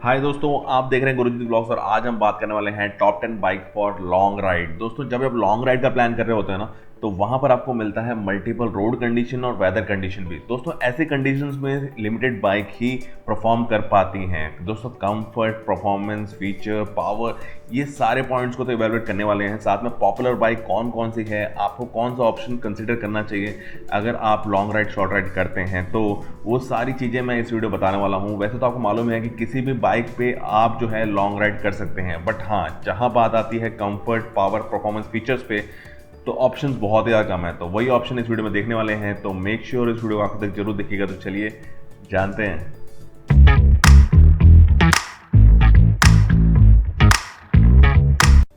हाय दोस्तों, आप देख रहे हैं गुरुजी ब्लॉग्स और आज हम बात करने वाले हैं top 10 bike for long ride. दोस्तों, जब आप लॉन्ग राइड का प्लान कर रहे होते हैं ना, तो वहां पर आपको मिलता है मल्टीपल रोड कंडीशन और वेदर कंडीशन भी। दोस्तों, ऐसे कंडीशंस में लिमिटेड बाइक ही परफॉर्म कर पाती हैं। दोस्तों, कंफर्ट, परफॉर्मेंस, फीचर, पावर, ये सारे पॉइंट्स को तो इवेलुएट करने वाले हैं। साथ में पॉपुलर बाइक कौन कौन सी है, आपको कौन सा ऑप्शन कंसिडर करना चाहिए अगर आप लॉन्ग राइड शॉर्ट राइड करते हैं, तो वो सारी चीज़ें मैं इस वीडियो बताने वाला हूँ। वैसे तो आपको मालूम है कि किसी भी बाइक पे आप जो है लॉन्ग राइड कर सकते हैं, बट हाँ, जहाँ बात आती है कंफर्ट, पावर, परफॉर्मेंस, फीचर्स पे, तो ऑप्शंस बहुत ही ज़्यादा कम है। तो वही ऑप्शन इस वीडियो में देखने वाले हैं, तो मेक श्योर इस वीडियो को आखिर तक जरूर देखिएगा। तो चलिए जानते हैं।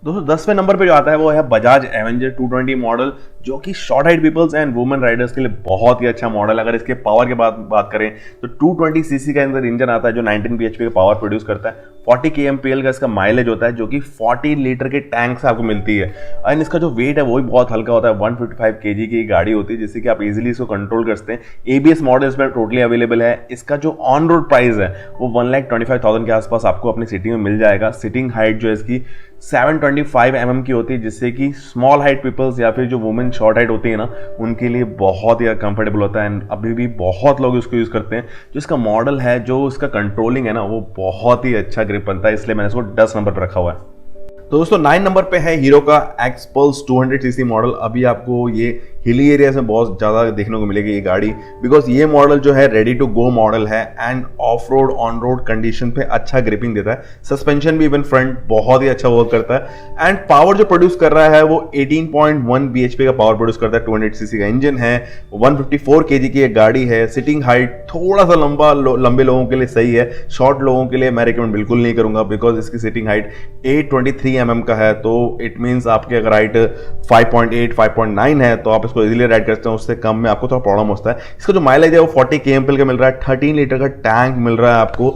दोस्तों, 10वें नंबर पे जो आता है वो है बजाज एवेंजर 220 मॉडल, जो कि short height peoples and women riders के लिए बहुत ही अच्छा मॉडल है। अगर इसके पावर के बात करें तो 220 सीसी का अंदर इंजन आता है जो 19 bhp का पावर प्रोड्यूस करता है। 40 kmpl का इसका माइलेज होता है, जो कि 40 लीटर के टैंक से आपको मिलती है। एंड इसका जो वेट है वो भी बहुत हल्का होता है। 155 kg की गाड़ी होती है, जिससे कि आप इजीली इसको कंट्रोल कर सकते हैं। ABS मॉडल इसमें टोटली अवेलेबल है। इसका जो ऑन रोड प्राइस है वो 1,25,000 के आसपास आपको अपनी सिटी में मिल जाएगा। सिटिंग हाइट जो है इसकी 725 mm की होती है, जिससे कि स्मॉल हाइट पीपल्स या फिर जो वुमेन शॉर्ट हाइट होती है ना, उनके लिए बहुत ही कंफर्टेबल होता है। एंड अभी भी बहुत लोग इसको यूज़ करते हैं। जो इसका मॉडल है, जो इसका कंट्रोलिंग है ना, वो बहुत ही अच्छा ग्रिप बनता है, इसलिए मैंने इसको 10 नंबर पर रखा हुआ है। तो दोस्तों, 9 नंबर पे है हीरो का एक्स पल्स 200 सीसी मॉडल। अभी आपको ये हिली एरियाज में बहुत ज़्यादा देखने को मिलेगी ये गाड़ी, बिकॉज ये मॉडल जो है रेडी टू गो मॉडल है end of road on road condition पे अच्छा ग्रिपिंग देता है। सस्पेंशन भी इवन फ्रंट बहुत ही अच्छा वर्क करता है। एंड पावर जो प्रोड्यूस कर रहा है वो 18.1 bhp का पावर प्रोड्यूस करता है। 200 सीसी का इंजन है, 154 kg की एक गाड़ी है। सिटिंग हाइट थोड़ा सा लंबे लोगों के लिए सही है, शॉर्ट लोगों के लिए मैं रिकमेंड बिल्कुल नहीं करूंगा, बिकॉज इसकी सिटिंग हाइट 823 mm का है। तो इट मीन्स आपके अगर हाइट 5.8 5.9 है तो आप इसको इजीली राइड करते हैं, उससे कम में आपको थोड़ा प्रॉब्लम होता है। इसका जो माइलेज है वो 40 kmpl का मिल रहा है। 13 लीटर का टैंक मिल रहा है आपको।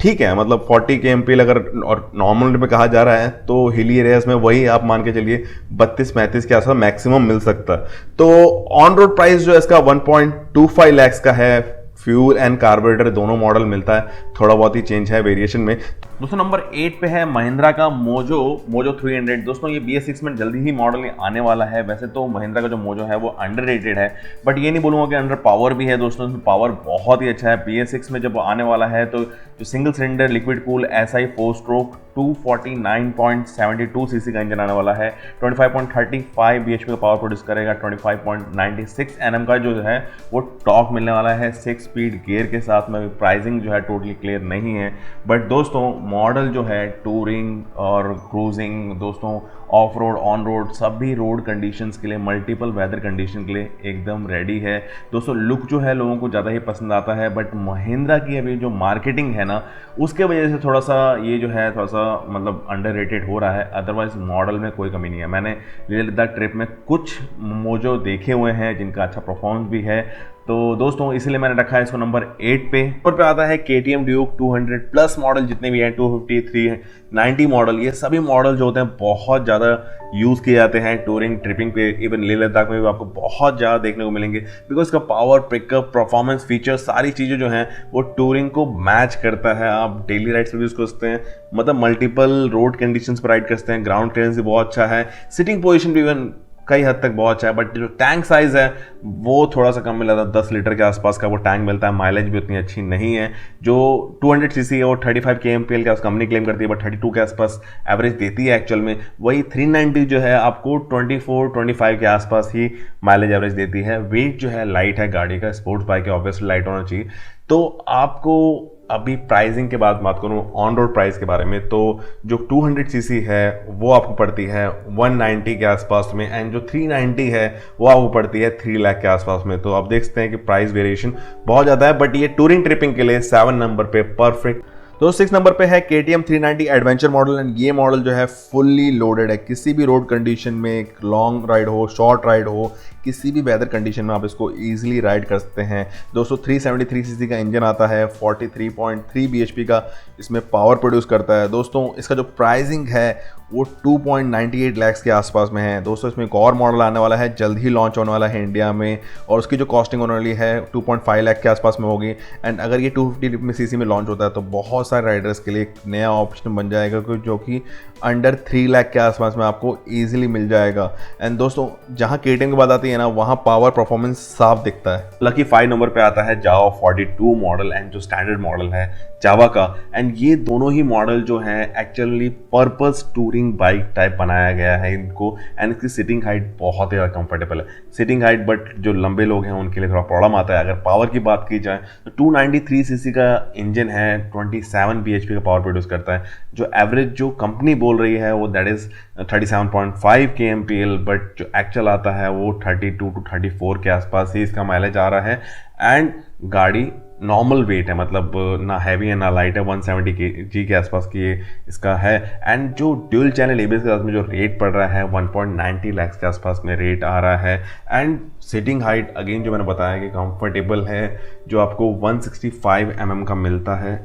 ठीक है, मतलब 40 kmpl अगर और नॉर्मल में कहा जा रहा है तो हिली एरियाज में वही आप मान के चलिए 32-35 के आसपास मैक्सिमम मिल सकता है। तो ऑन रोड प्राइस जो है इसका 1.25 lakhs का है। फ्यूल एंड कार्बोरेटर दोनों मॉडल मिलता है, थोड़ा बहुत ही चेंज है वेरिएशन में। दोस्तों, नंबर 8 पे है महिंद्रा का मोजो 300। दोस्तों, ये BS6 में जल्दी ही मॉडल आने वाला है। वैसे तो महिंद्रा का जो मोजो है वो अंडररेटेड है, बट ये नहीं बोलूँगा कि अंडर पावर भी है। दोस्तों, इसमें पावर बहुत ही अच्छा है। BS6 में जब आने वाला है तो जो single cylinder liquid cool SI 4 stroke 249.72 CC का इंजन आने वाला है। 25.35 bhp का पावर प्रोड्यूस करेगा। 25.96 Nm का जो है वो टॉर्क मिलने वाला है 6 स्पीड गियर के साथ में। प्राइसिंग जो है टोटली क्लियर नहीं है, बट दोस्तों मॉडल जो है टूरिंग और क्रूजिंग, दोस्तों ऑफ रोड ऑन रोड सभी रोड कंडीशंस के लिए, मल्टीपल वेदर कंडीशन के लिए एकदम रेडी है। दोस्तों, लुक जो है लोगों को ज़्यादा ही पसंद आता है, बट महिंद्रा की अभी जो मार्केटिंग है ना, उसके वजह से थोड़ा सा ये जो है थोड़ा सा मतलब अंडररेटेड हो रहा है। अदरवाइज मॉडल में कोई कमी नहीं है। मैंने लेह लद्दाख ट्रिप में कुछ मोजो देखे हुए हैं जिनका अच्छा परफॉर्मेंस भी है। तो दोस्तों, इसलिए मैंने रखा है इसको नंबर 8 पे। ऊपर पे आता है KTM ड्यूक 200 प्लस मॉडल, जितने भी हैं 250, 390 मॉडल, ये सभी मॉडल जो होते हैं बहुत ज़्यादा यूज़ किए जाते हैं टूरिंग ट्रिपिंग पे। इवन लेह लद्दाख में भी आपको बहुत ज़्यादा देखने को मिलेंगे, बिकॉज इसका पावर, पिकअप, परफॉर्मेंस, फीचर, सारी चीज़ें जो हैं वो टूरिंग को मैच करता है। आप डेली राइड्स पर यूज़ कर सकते हैं, मतलब मल्टीपल रोड कंडीशंस पर राइड कर सकते हैं। ग्राउंड क्लियरेंस भी बहुत अच्छा है। सिटिंग पोजिशन भी इवन कई हद तक बहुत अच्छा है, बट जो टैंक साइज है वो थोड़ा सा कम मिला था। 10 लीटर के आसपास का वो टैंक मिलता है। माइलेज भी उतनी अच्छी नहीं है। जो 200 सीसी है वो 35 kmpl का कंपनी क्लेम करती है, बट 32 के आसपास एवरेज देती है एक्चुअल में। वही 390 जो है आपको 24-25 के आसपास ही माइलेज एवरेज देती है। वेट जो है लाइट है गाड़ी का, स्पोर्ट्स बाइक है, ऑब्वियसली लाइट होना चाहिए। तो आपको अभी प्राइसिंग के बाद बात करूँ ऑन रोड प्राइस के बारे में, तो जो 200 सीसी है वो आपको पड़ती है 190 के आसपास में, एंड जो 390 है वो आपको पड़ती है 3 लाख के आसपास में। तो आप देख सकते हैं कि प्राइस वेरिएशन बहुत ज़्यादा है, बट ये टूरिंग ट्रिपिंग के लिए 7 नंबर पे परफेक्ट। तो 6 नंबर पे है KTM 390 एडवेंचर मॉडल। एंड ये मॉडल जो है फुल्ली लोडेड है। किसी भी रोड कंडीशन में, लॉन्ग राइड हो, शॉर्ट राइड हो, किसी भी वेदर कंडीशन में आप इसको इजीली राइड कर सकते हैं। दोस्तों, 373 सीसी का इंजन आता है, 43.3 bhp का इसमें पावर प्रोड्यूस करता है। दोस्तों, इसका जो प्राइसिंग है वो 2.98 लाख के आसपास में है। दोस्तों इसमें एक और मॉडल आने वाला है, जल्द ही लॉन्च होने वाला है इंडिया में, और उसकी जो कॉस्टिंग होने वाली है 2.5 लाख के आसपास में होगी। एंड अगर ये 250 सीसी में लॉन्च होता है तो बहुत सारे राइडर्स के लिए एक नया ऑप्शन बन जाएगा, जो कि अंडर 3 लाख के आसपास में आपको ईजिली मिल जाएगा। एंड दोस्तों जहाँ केटीएम की बात आती है ना, वहाँ पावर परफॉर्मेंस साफ दिखता है। लकी 5 नंबर पे आता है जावा 42 मॉडल एंड जो स्टैंडर्ड मॉडल है जावा का। एंड ये दोनों ही मॉडल जो है actually purpose touring bike type बनाया गया है इनको। एंड इसकी सिटिंग हाइट बहुत ही ज़्यादा कंफर्टेबल है सिटिंग हाइट, बट जो लंबे लोग हैं उनके लिए थोड़ा प्रॉब्लम आता है। अगर पावर की बात की जाए तो 293 सीसी का इंजन है, 27 bhp का पावर प्रोड्यूस करता है। जो एवरेज जो कंपनी बोल रही है वो दैट इज 37.5 kmpl, बट जो एक्चुअल आता है वो 32 to 34 के आसपास ही इसका माइलेज आ रहा है। एंड गाड़ी नॉर्मल वेट है, मतलब ना हैवी है ना लाइट है, 170 kg के आसपास की इसका है। एंड जो ड्यूल चैनल एबीएस के साथ में जो रेट पड़ रहा है 1.90 लाख के आसपास में रेट आ रहा है। एंड सिटिंग हाइट अगेन जो मैंने बताया कि कंफर्टेबल है, जो आपको 165 mm का मिलता है,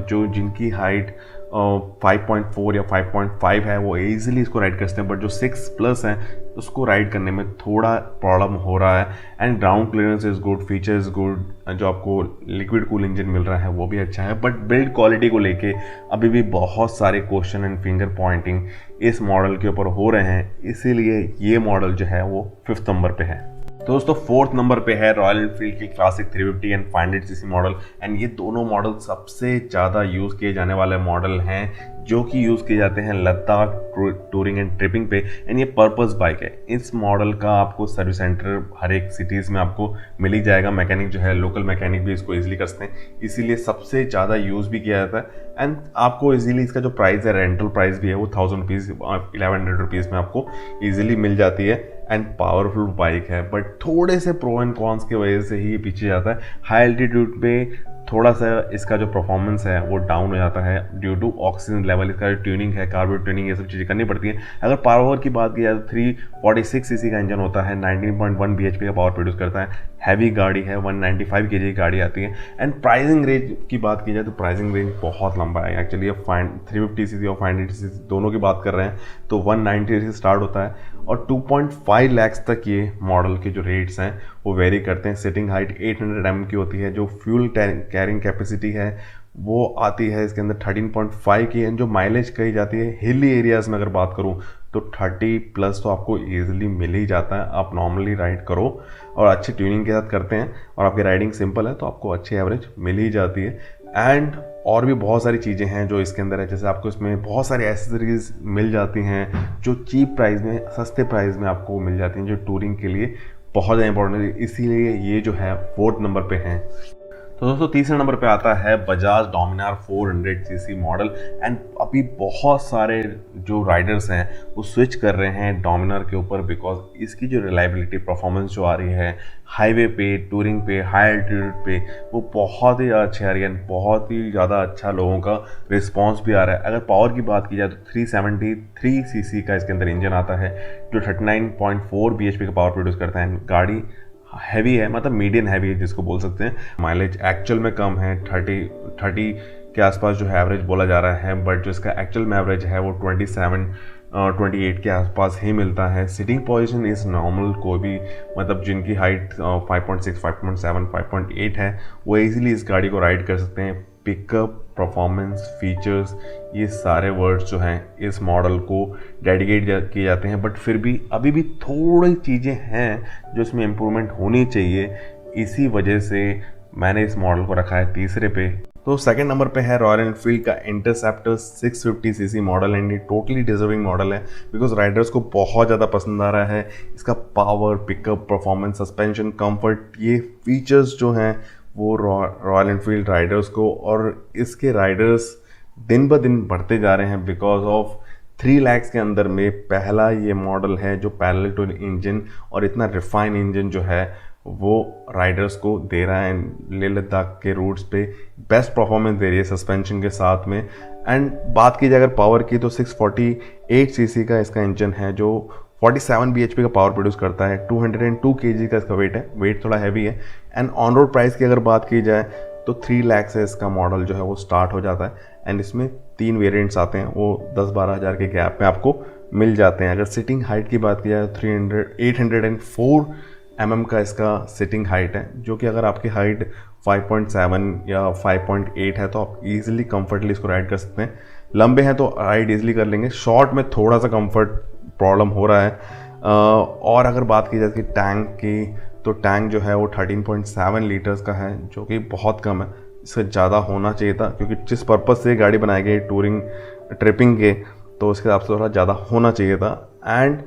जो जिनकी हाइट 5.4 या 5.5 है वो इजीली इसको राइड कर सकते हैं, बट जो 6+ है उसको राइड करने में थोड़ा प्रॉब्लम हो रहा है। And ground clearance is good, feature is good, जो आपको लिक्विड कूल इंजन मिल रहा है वो भी अच्छा है, बट बिल्ड क्वालिटी को लेके अभी भी बहुत सारे क्वेश्चन एंड फिंगर पॉइंटिंग इस मॉडल के ऊपर हो रहे हैं, इसीलिए ये मॉडल जो है वो 5th नंबर पे है। तो दोस्तों 4th नंबर पे है रॉयल एनफील्ड की classic 350 and 500 CC model. And ये दोनों मॉडल सबसे ज़्यादा यूज़ किए जाने वाले मॉडल हैं, जो कि यूज़ किए जाते हैं लद्दाख टूरिंग एंड ट्रिपिंग पे। एंड ये पर्पस बाइक है। इस मॉडल का आपको सर्विस सेंटर हर एक सिटीज़ में आपको मिल ही जाएगा। मैकेनिक जो है लोकल मैकेनिक भी इसको ईजिली कर सकते हैं, इसीलिए सबसे ज़्यादा यूज़ भी किया जाता है। एंड आपको ईजिली इसका जो प्राइस है, रेंटल प्राइस भी है वो 1000 रुपीज़ 1100 रुपीज़ में आपको ईजिली मिल जाती है। एंड पावरफुल बाइक है, बट थोड़े से प्रो एंड कॉन्स की वजह से ही ये पीछे जाता है। हाई एल्टीट्यूड पे थोड़ा सा इसका जो परफॉर्मेंस है वो डाउन हो जाता है ड्यू टू ऑक्सीजन लेवल। इसका जो ट्यूनिंग है, कार्बोरेट ट्यूनिंग, ये सब चीज़ें करनी पड़ती है। अगर पावर की बात की जाए तो 346 सीसी का इंजन होता है, 19.1 bhp का पावर प्रोड्यूस करता है। हैवी गाड़ी है, 195 kg की गाड़ी आती है। एंड प्राइसिंग रेंज की बात की जाए तो प्राइसिंग रेंज बहुत लंबा है। एक्चुअली अब 350 सीसी और 500 सीसी दोनों की बात कर रहे हैं तो 190 से स्टार्ट होता है, और 2.5 लाख तक ये मॉडल के जो रेट्स हैं वो वेरी करते हैं। सिटिंग हाइट 800 mm की होती है। जो फ्यूल कैरिंग कैपेसिटी है वो आती है इसके अंदर 13.5 की। जो माइलेज कही जाती है हिली एरियाज़ में अगर बात करूँ तो 30+ तो आपको ईजिली मिल ही जाता है। आप नॉर्मली राइड करो और अच्छी ट्यूनिंग के साथ करते हैं और आपकी राइडिंग सिंपल है तो आपको अच्छी एवरेज मिल ही जाती है। एंड और भी बहुत सारी चीज़ें हैं जो इसके अंदर है, जैसे आपको इसमें बहुत सारी एसेसरीज मिल जाती हैं जो चीप प्राइस में, सस्ते प्राइस में आपको मिल जाती हैं, जो टूरिंग के लिए बहुत ज़्यादा इंपॉर्टेंट है। इसीलिए ये जो है 4th नंबर पे है। तो दोस्तों तीसरे नंबर पे आता है Bajaj Dominar 400 CC model. And अभी बहुत सारे जो राइडर्स हैं वो स्विच कर रहे हैं डोमिनार के ऊपर, बिकॉज इसकी जो रिलायबिलिटी परफॉर्मेंस जो आ रही है हाईवे पे, टूरिंग पे, हाई एल्टीट्यूड पे, वो बहुत ही अच्छी आ रही है। बहुत ही ज़्यादा अच्छा लोगों का रिस्पॉन्स भी आ रहा है। अगर पावर की बात की जाए तो 373 सीसी का इसके अंदर इंजन आता है, जो 39.4 bhp का पावर प्रोड्यूस करता है। गाड़ी हैवी है, मतलब मीडियम हैवी है जिसको बोल सकते हैं। माइलेज एक्चुअल में कम है, 30 के आसपास जो है एवरेज बोला जा रहा है, बट जो इसका एक्चुअल में एवरेज है वो 28 के आसपास ही मिलता है। सिटिंग पोजीशन इज नॉर्मल, कोई भी मतलब जिनकी हाइट 5.6, 5.7, 5.8 है वो इजीली इस गाड़ी को राइड कर सकते हैं। पिकअप, परफॉर्मेंस, फीचर्स, ये सारे वर्ड्स जो हैं इस मॉडल को डेडिकेट किए जाते हैं, बट फिर भी अभी भी थोड़ी चीज़ें हैं जो इसमें इम्प्रूवमेंट होनी चाहिए। इसी वजह से मैंने इस मॉडल को रखा है तीसरे पे। तो सेकंड नंबर पे है रॉयल एनफील्ड का इंटरसेप्टर 650 सीसी मॉडल। एंड ये टोटली डिजर्विंग मॉडल है बिकॉज राइडर्स को बहुत ज़्यादा पसंद आ रहा है। इसका power, pickup, performance, suspension, comfort, ये फीचर्स जो हैं वो रॉयल एनफील्ड राइडर्स को, और इसके राइडर्स दिन ब दिन बढ़ते जा रहे हैं बिकॉज ऑफ 3 लाख के अंदर में पहला ये मॉडल है जो पैरेलल टू इंजन और इतना रिफाइन इंजन जो है वो राइडर्स को दे रहा है। लेह लद्दाख के रूट्स पे बेस्ट परफॉर्मेंस दे रही है सस्पेंशन के साथ में। एंड बात की जाए अगर पावर की तो 648 सीसी का इसका इंजन है जो 47 bhp का पावर प्रोड्यूस करता है। 202 kg का इसका वेट है, वेट थोड़ा हैवी है। एंड ऑन रोड प्राइस की अगर बात की जाए तो 3 लाख से इसका मॉडल जो है वो स्टार्ट हो जाता है। एंड इसमें 3 वेरिएंट्स आते हैं, वो 10-12 हज़ार के गैप में आपको मिल जाते हैं। अगर सिटिंग हाइट की बात की जाए तो 804 का इसका सिटिंग हाइट है, जो कि अगर आपकी हाइट 5.7 या 5.8 है तो आप इजीली कंफर्टली इसको राइड कर सकते हैं। लंबे हैं तो राइड इजीली कर लेंगे, शॉर्ट में थोड़ा सा कंफर्ट प्रॉब्लम हो रहा है। और अगर बात की जाए कि टैंक की, तो टैंक जो है वो 13.7 लीटर्स का है, जो कि बहुत कम है, इससे ज़्यादा होना चाहिए था, क्योंकि जिस पर्पज़ से गाड़ी बनाई गई टूरिंग ट्रिपिंग के, तो उसके हिसाब से थोड़ा ज़्यादा होना चाहिए था। एंड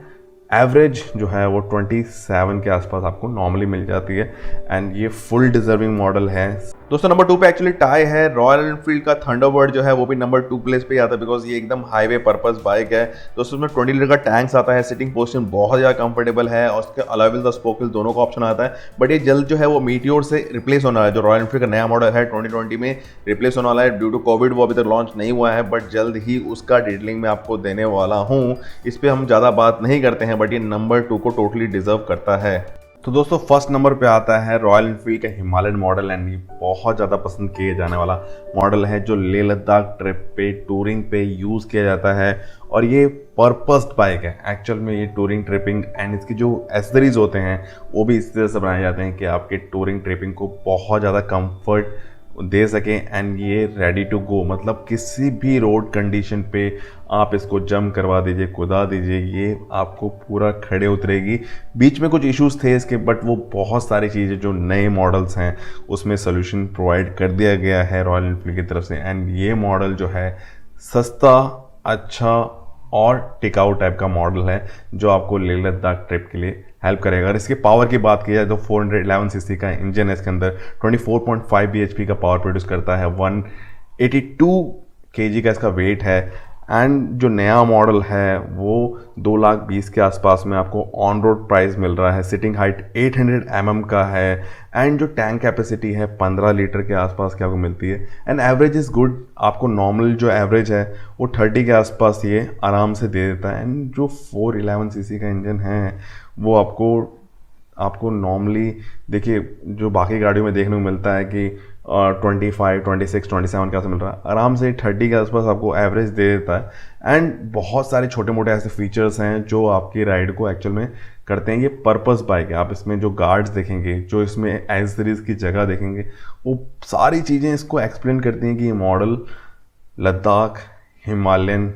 एवरेज जो है वो 27 के आसपास आपको नॉर्मली मिल जाती है, एंड ये फुल डिजर्विंग मॉडल है। दोस्तों नंबर 2 पे एक्चुअली टाई है रॉयल एनफील्ड का थंडरबर्ड, जो है वो भी नंबर 2 प्लेस पे आता है, बिकॉज ये एकदम हाईवे पर्पस बाइक है। दोस्तों उसमें 20 लीटर का टैंक्स आता है, सिटिंग पोजीशन बहुत ज़्यादा कंफर्टेबल है, और उसके अलॉय व्हील्स और स्पोक व्हील्स दोनों का ऑप्शन आता है। बट ये जल्द जो है वो मीटियोर से रिप्लेस होना है, जो रॉयल एनफील्ड का नया मॉडल है 2020 में रिप्लेस होने वाला है। ड्यू टू कोविड वो अभी तक लॉन्च नहीं हुआ है, बट जल्द ही उसका डिटेलिंग मैं आपको देने वाला हूँ। इस पर हम ज़्यादा बात नहीं करते हैं, बट ये नंबर 2 को टोटली डिजर्व करता है। तो दोस्तों फर्स्ट नंबर पे आता है रॉयल एनफील्ड का हिमालयन मॉडल, एंड ये बहुत ज़्यादा पसंद किए जाने वाला मॉडल है, जो लेह लद्दाख ट्रिप पे टूरिंग पे यूज़ किया जाता है। और ये पर्पस्ड बाइक है एक्चुअल में, ये टूरिंग ट्रिपिंग एंड इसकी जो एसेसरीज होते हैं वो भी इस तरह से बनाए जाते हैं कि आपके टूरिंग ट्रिपिंग को बहुत ज़्यादा कंफर्ट दे सकें। एंड ये रेडी टू गो, मतलब किसी भी रोड कंडीशन पे आप इसको जंप करवा दीजिए, कुदा दीजिए, ये आपको पूरा खड़े उतरेगी। बीच में कुछ इश्यूज थे इसके, बट वो बहुत सारी चीज़ें जो नए मॉडल्स हैं उसमें सोल्यूशन प्रोवाइड कर दिया गया है रॉयल एनफील्ड की तरफ से। एंड ये मॉडल जो है सस्ता, अच्छा और टिकाऊ टाइप का मॉडल है, जो आपको लेह लद्दाख ट्रिप के लिए हेल्प करेगा। अगर इसके पावर की बात की जाए तो 411 सीसी का इंजन है इसके अंदर, 24.5 bhp का पावर प्रोड्यूस करता है, 182 kg का इसका वेट है। एंड जो नया मॉडल है वो 2,20,000 के आसपास में आपको ऑन रोड प्राइस मिल रहा है। सिटिंग हाइट 800 mm का है, एंड जो टैंक कैपेसिटी है 15 लीटर के आसपास की आपको मिलती है। एंड एवरेज इज़ गुड, आपको नॉर्मल जो एवरेज है वो 30 के आसपास ये आराम से दे देता है। एंड जो 411 सीसी का इंजन है वो आपको नॉर्मली देखिए जो बाकी गाड़ियों में देखने को मिलता है कि 25, 26, 27 के आसपास मिल रहा है, आराम से 30 के आसपास आपको एवरेज दे देता है। एंड बहुत सारे छोटे मोटे ऐसे फीचर्स हैं जो आपकी राइड को एक्चुअल में करते हैं। ये पर्पस बाइक है, आप इसमें जो गार्ड्स देखेंगे, जो इसमें एसेसरीज की जगह देखेंगे, वो सारी चीज़ें इसको एक्सप्लेन करती हैं कि ये model Ladakh Himalayan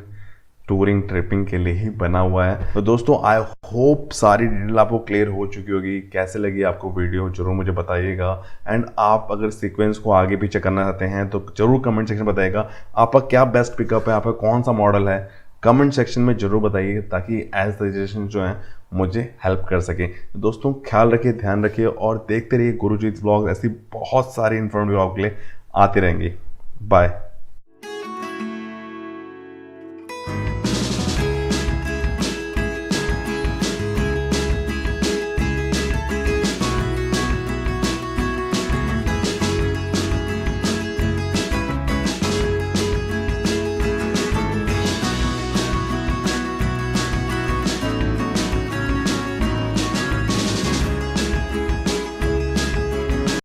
touring tripping के लिए ही बना हुआ है। तो दोस्तों आई होप सारी डिटेल आपको क्लियर हो चुकी होगी। कैसे लगी आपको वीडियो जरूर मुझे बताइएगा, एंड आप अगर सीक्वेंस को आगे पीछे करना चाहते हैं तो जरूर कमेंट सेक्शन में बताइएगा आपका क्या बेस्ट पिकअप है, आपका कौन सा मॉडल है, कमेंट सेक्शन में जरूर बताइए, ताकि एज सजेशन जो है मुझे हेल्प कर सके। दोस्तों ख्याल रखिए, ध्यान रखिए और देखते रहिए गुरुजीत व्लॉग, ऐसी बहुत सारी इन्फॉर्मेटिव आपके लिए आते रहेंगे। बाय।